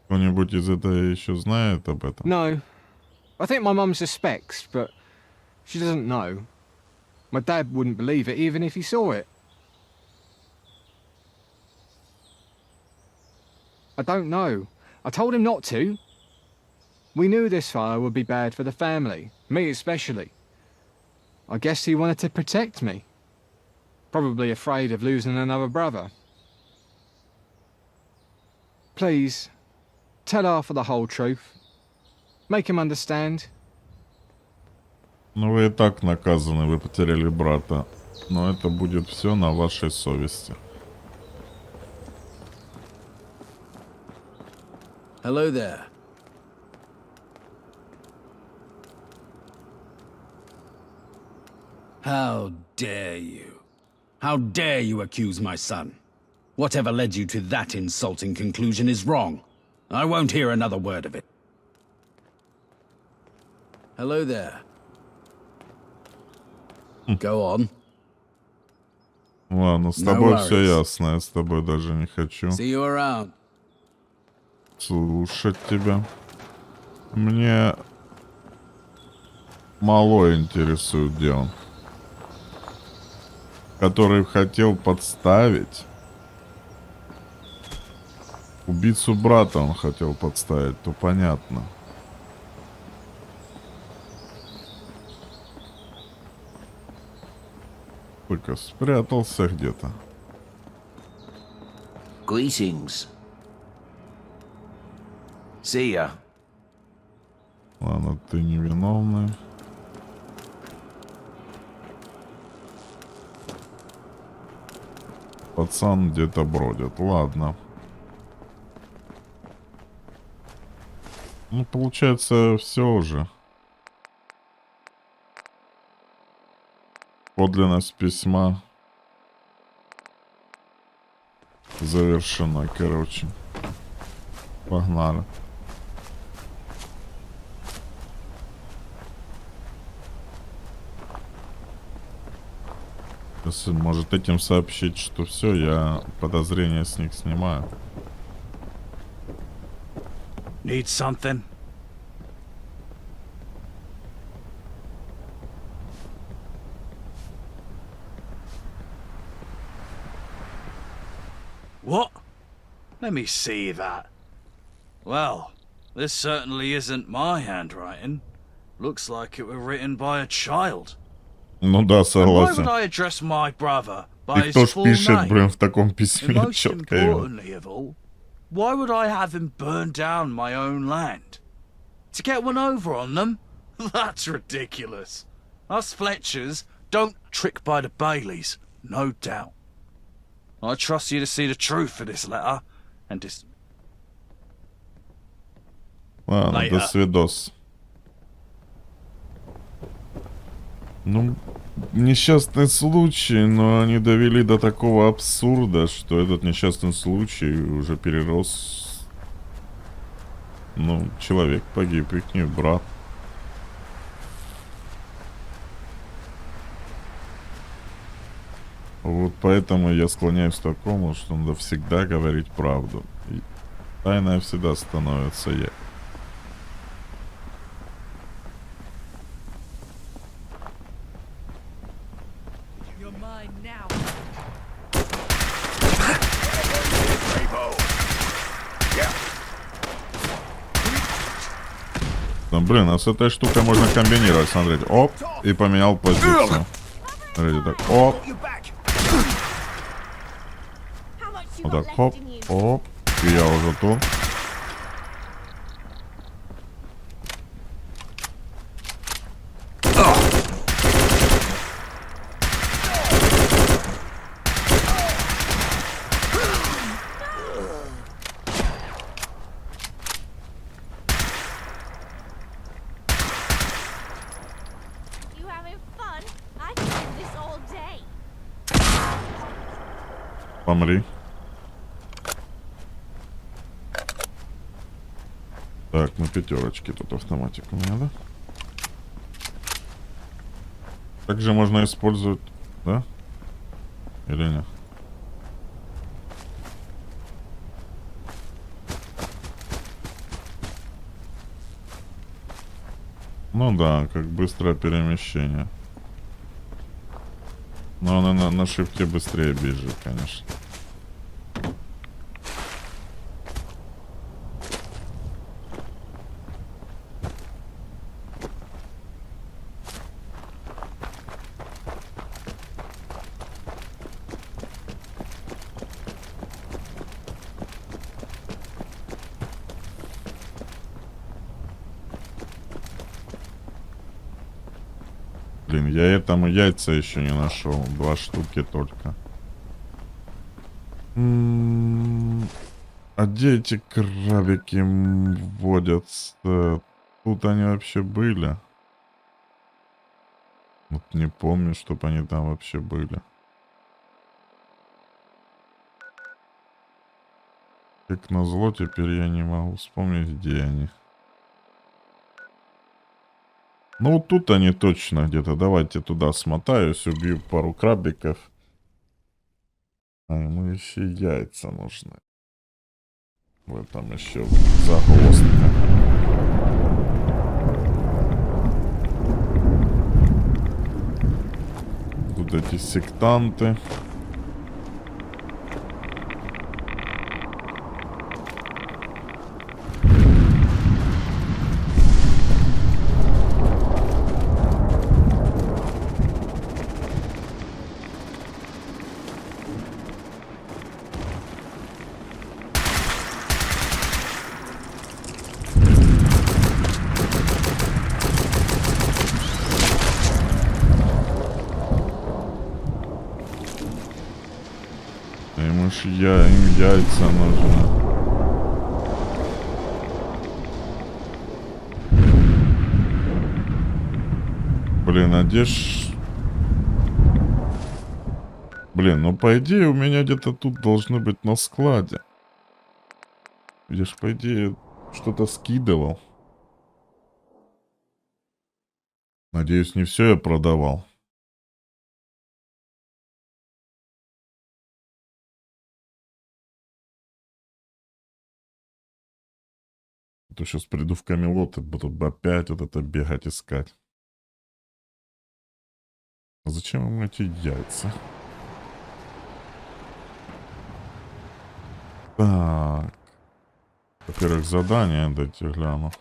Кто-нибудь из этого еще знает об этом? No. I think my mum suspects, but she doesn't know. My dad wouldn't believe it even if he saw it. I don't know. I told him not to. We knew this fire would be bad for the family, me especially. I guess he wanted to protect me. Probably afraid of losing another brother. Please, tell Arthur the whole truth. Make him understand. Ну, вы и так наказаны, вы потеряли брата. Но это будет все на вашей совести. Hello there. How dare you? How dare you accuse my son? Whatever led you to that insulting conclusion is wrong. I won't hear another word of it. Hello there. Go on. Ладно, с No тобой все worries. ясно, я с тобой даже не хочу See you around. слушать тебя. Мне мало интересует, где он. Который хотел подставить. Убийцу брата он хотел подставить, то понятно. Только спрятался где-то. Greetings. See ya. Ладно, ты невиновный. Пацан где-то бродит. Ладно. Ну, получается, все уже. Подлинность письма завершена, короче. Погнали. Если может этим сообщить, что все, я подозрения с них снимаю. Need something? What? Let me see that. Well, this certainly isn't my handwriting. Looks like it were written by a child. Ну да, Why согласен. would I address my brother by И his кто ж full пишет, name? блин, в таком And письме most четко его? importantly of all, why would I have him burn down my own land? To get one over on them? That's ridiculous. Us Fletchers don't trick by the Baileys, no doubt. I trust you to see the truth of this letter and dis... Ладно, Later. до свидос. Ну, несчастный случай, но они довели до такого абсурда, что этот несчастный случай уже перерос... Ну, человек погиб, их не брат. Вот поэтому я склоняюсь к такому, что надо всегда говорить правду. И тайное всегда становится я. Да, блин, а с этой штукой можно комбинировать, смотрите. Оп, и поменял позицию. Смотрите, так, оп. Вот так, хоп, оп. И я уже тут. Помри. Так, на пятерочке тут автоматик у меня, да? Также можно использовать, да? Или нет? Ну да, как быстрое перемещение. Но она на шифте быстрее бежит, конечно. Блин, я этому яйца еще не нашел. 2 штуки только. А где эти крабики водятся? Тут они вообще были? Вот не помню, чтобы они там вообще были. Как назло, теперь я не могу вспомнить, где они. Ну, вот тут они точно где-то. Давайте туда смотаюсь, убью пару крабиков. А ему еще яйца нужны. Вот там еще загвоздка. Тут эти сектанты. Им яйца нужны. Блин, а где ж... Блин, ну по идее у меня где-то тут должны быть на складе. Я ж по идее что-то скидывал. Надеюсь, не все я продавал. А то сейчас приду в Камелот и буду опять вот это бегать искать. А зачем им эти яйца? Так. Во-первых, задание дайте гляну.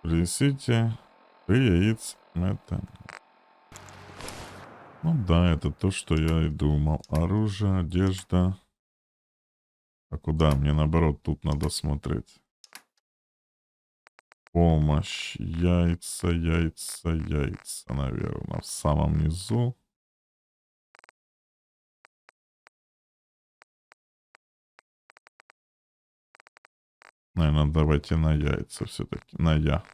Принесите 3 яиц мета. Ну да, это то, что я и думал. Оружие, одежда. А куда? Мне наоборот тут надо смотреть. Помощь. Яйца, яйца, яйца, наверное. В самом низу. Наверное, давайте на яйца все-таки. На я.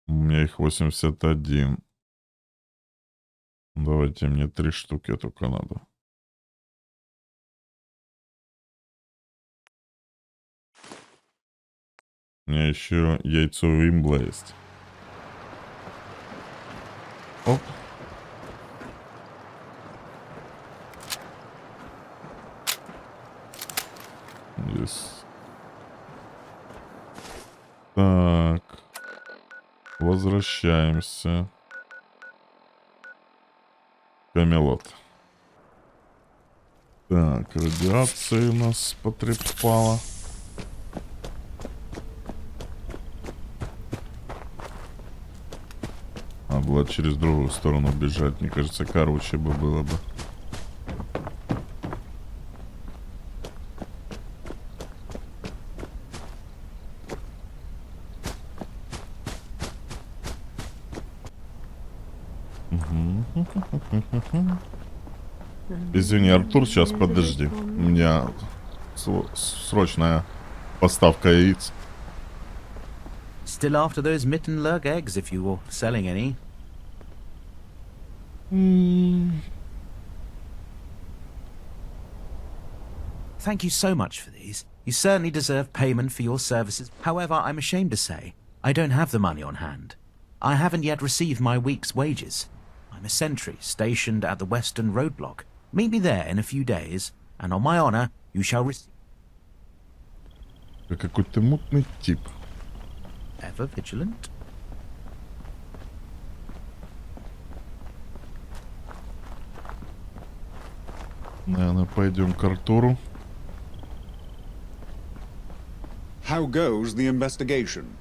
У меня их 81. Давайте мне 3 штуки только надо. У меня еще яйцо вимбла есть. Оп. Здесь. Так. Возвращаемся. Камелот. Так, радиация у нас потрепала. Надо было через другую сторону бежать. Мне кажется, короче бы было бы. Извини, Артур, сейчас подожди. У меня срочная поставка яиц. Still after those mitten lurg eggs, if you were selling any. Thank you so much for these. You certainly deserve payment for your services. However, I'm ashamed to say, I don't have the money on hand. I haven't yet received my week's wages. I'm a sentry stationed at the western roadblock. Meet me there in a few days, and on my honor, you shall receive... Какой-то мутный тип. Ever vigilant? Наверное, пойдем к Артуру. How goes the investigation?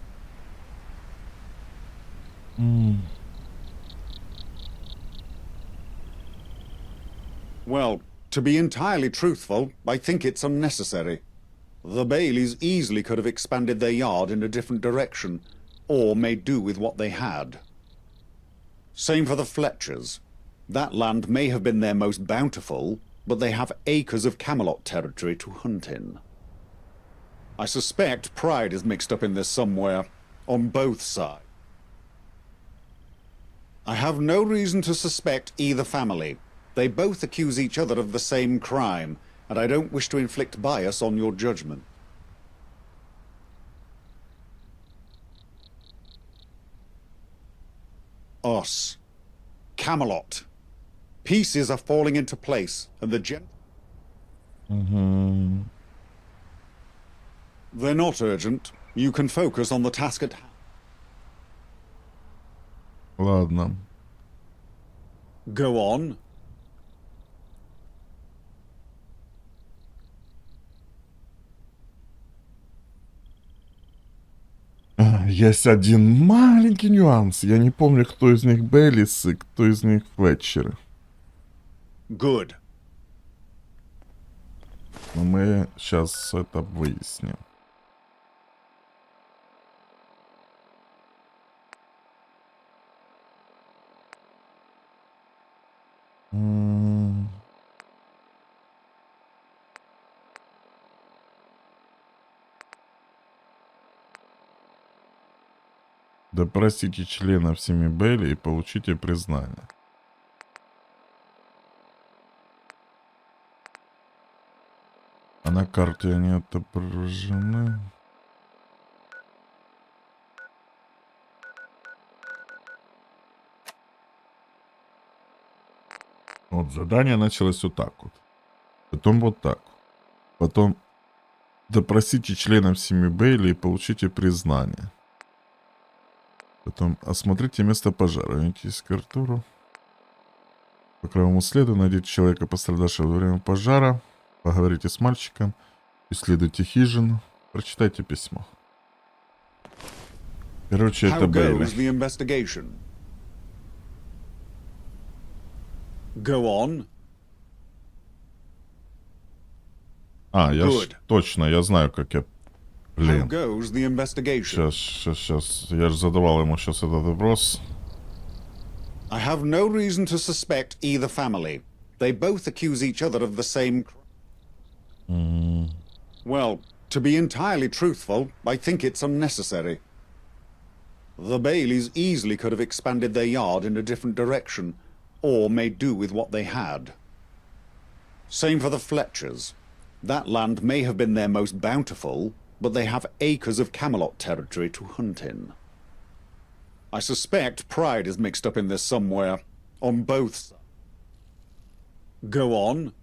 Well, to be entirely truthful, I think it's unnecessary. The Baileys easily could have expanded their yard in a different direction, or made do with what they had. Same for the Fletchers. That land may have been their most bountiful, but they have acres of Camelot territory to hunt in. I suspect pride is mixed up in this somewhere, on both sides. I have no reason to suspect either family. They both accuse each other of the same crime, and I don't wish to inflict bias on your judgment. Us. Camelot. Pieces are falling into place, and the They're not urgent. You can focus on the task at hand. Ладно. Go on. Есть один маленький нюанс. Я не помню, кто из них Бейлис и кто из них Флетчеры. Good. Но мы сейчас это выясним. Допросите членов семьи Бейли и получите признание. А на карте они отображены. Вот задание началось вот так вот. Потом вот так. Потом допросите членов семьи Бейли и получите признание. Потом осмотрите место пожара. Вернитесь к Артуру. По кровому следу найдите человека, пострадавшего во время пожара. Поговорите с мальчиком. Исследуйте хижину. Прочитайте письмо. Короче, это Бейли. Go on. А, я точно, я знаю, как я... Блин. Сейчас. Я же задавал ему сейчас этот вопрос. I have no reason to suspect either family. They both accuse each other of the same... Well, to be entirely truthful, I think it's unnecessary. The Baileys easily could have expanded their yard in a different direction, or made do with what they had. Same for the Fletchers. That land may have been their most bountiful, but they have acres of Camelot territory to hunt in. I suspect pride is mixed up in this somewhere, on both sides. Go on.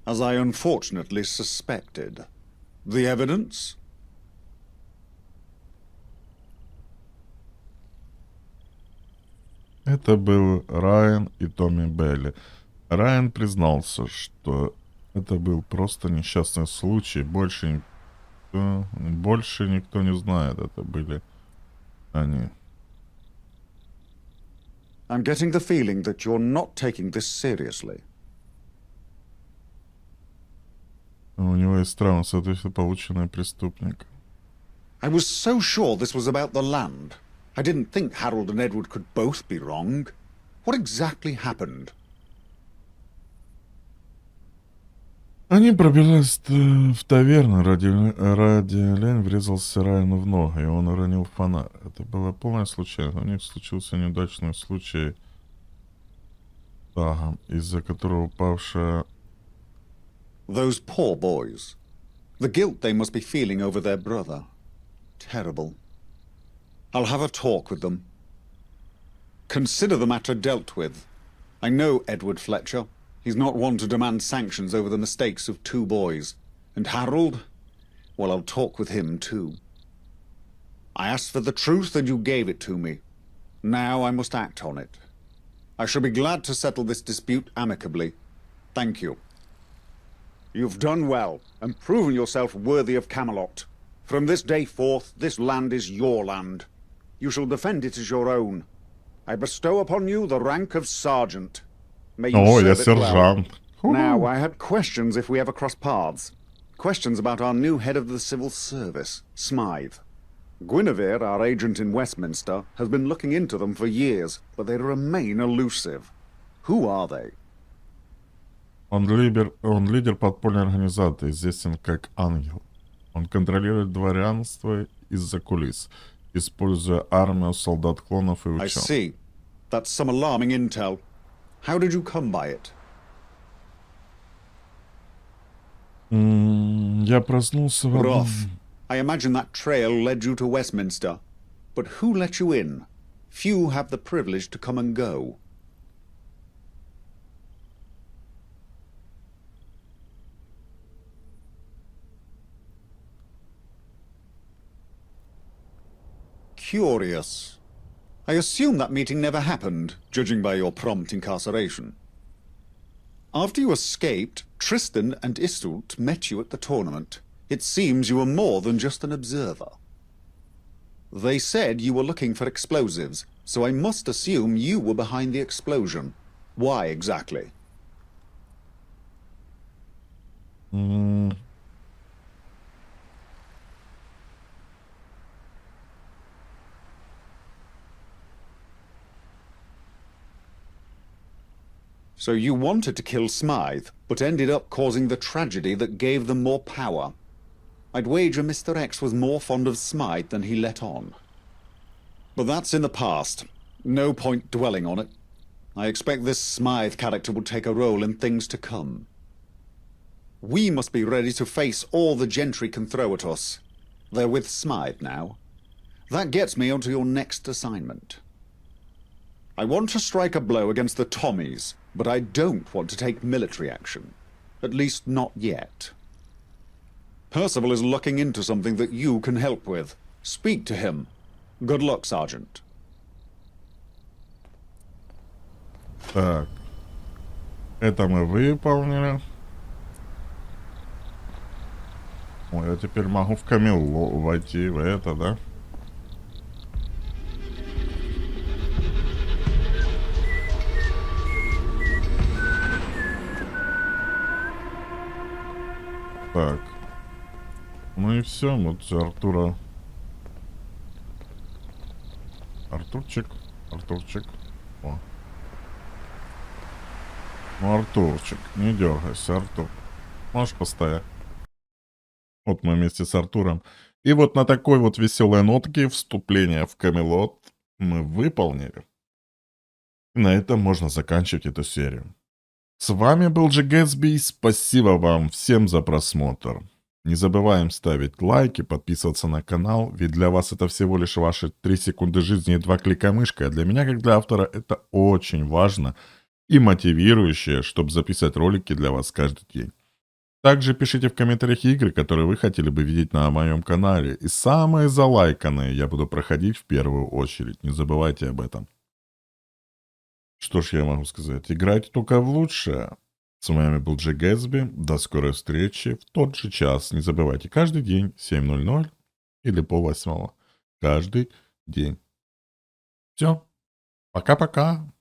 As I unfortunately suspected. The evidence? Это был Райан и Томми Белли. Райан признался, что это был просто несчастный случай. Больше никто не знает. Это были они. I'm getting the feeling that you're not taking this seriously. У него есть травма, соответственно, полученная преступником. I was so sure this was about the land. I didn't think Harold and Edward could both be wrong. What exactly happened? Они пробились в таверну, ради лень врезался Райану в ногу, и он уронил фонарь. Это была полная случайность. У них случился неудачный случай, из-за которого упавшая... Those poor boys. The guilt they must be feeling over their brother. Terrible. I'll have a talk with them. Consider the matter dealt with. I know Edward Fletcher. He's not one to demand sanctions over the mistakes of two boys. And Harold? Well, I'll talk with him too. I asked for the truth and you gave it to me. Now I must act on it. I shall be glad to settle this dispute amicably. Thank you. You've done well and proven yourself worthy of Camelot. From this day forth, this land is your land. You shall defend it as your own. I bestow upon you the rank of sergeant. May you Oh, serve yes, it well. sergeant. Now, I had questions if we ever cross paths. Questions about our new head of the civil service, Smythe. Guinevere, our agent in Westminster, has been looking into them for years, but they remain elusive. Who are they? Он лидер подпольной организации, известен как Ангел. Он контролирует дворянство из-за кулис, используя армию солдат-клонов и I ученых. see. That's some alarming intel. How did you come by it? Я проснулся в одном... Rough. I imagine that trail led you to Westminster. But who let you in? Few have the privilege to come and go. Curious. I assume that meeting never happened, judging by your prompt incarceration. After you escaped, Tristan and Iseult met you at the tournament. It seems you were more than just an observer. They said you were looking for explosives, so I must assume you were behind the explosion. Why exactly? So you wanted to kill Smythe, but ended up causing the tragedy that gave them more power. I'd wager Mr. X was more fond of Smythe than he let on. But that's in the past. No point dwelling on it. I expect this Smythe character will take a role in things to come. We must be ready to face all the gentry can throw at us. They're with Smythe now. That gets me onto your next assignment. I want to strike a blow against the Tommies, but I don't want to take military action. At least not yet. Percival is looking into something that you can help with. Speak to him. Good luck, Sergeant. Так. Это мы выполнили. Ой, я теперь могу в Камелот войти, в это, да? Так. Ну и все, вот Артура. Артурчик. О. Ну, Артурчик, не дергайся, Артур. Можешь постоять. Вот мы вместе с Артуром. И вот на такой вот веселой нотке вступление в Камелот мы выполнили. И на этом можно заканчивать эту серию. С вами был Гэтсби. Спасибо вам всем за просмотр. Не забываем ставить лайки, подписываться на канал, ведь для вас это всего лишь ваши 3 секунды жизни и 2 клика мышкой, а для меня, как для автора, это очень важно и мотивирующее, чтобы записать ролики для вас каждый день. Также пишите в комментариях игры, которые вы хотели бы видеть на моем канале, и самые залайканные я буду проходить в первую очередь, не забывайте об этом. Что ж я могу сказать, играйте только в лучшее. С вами был Гэтсби. До скорой встречи в тот же час. Не забывайте, каждый день 7:00 или 7:30. Каждый день. Все. Пока-пока.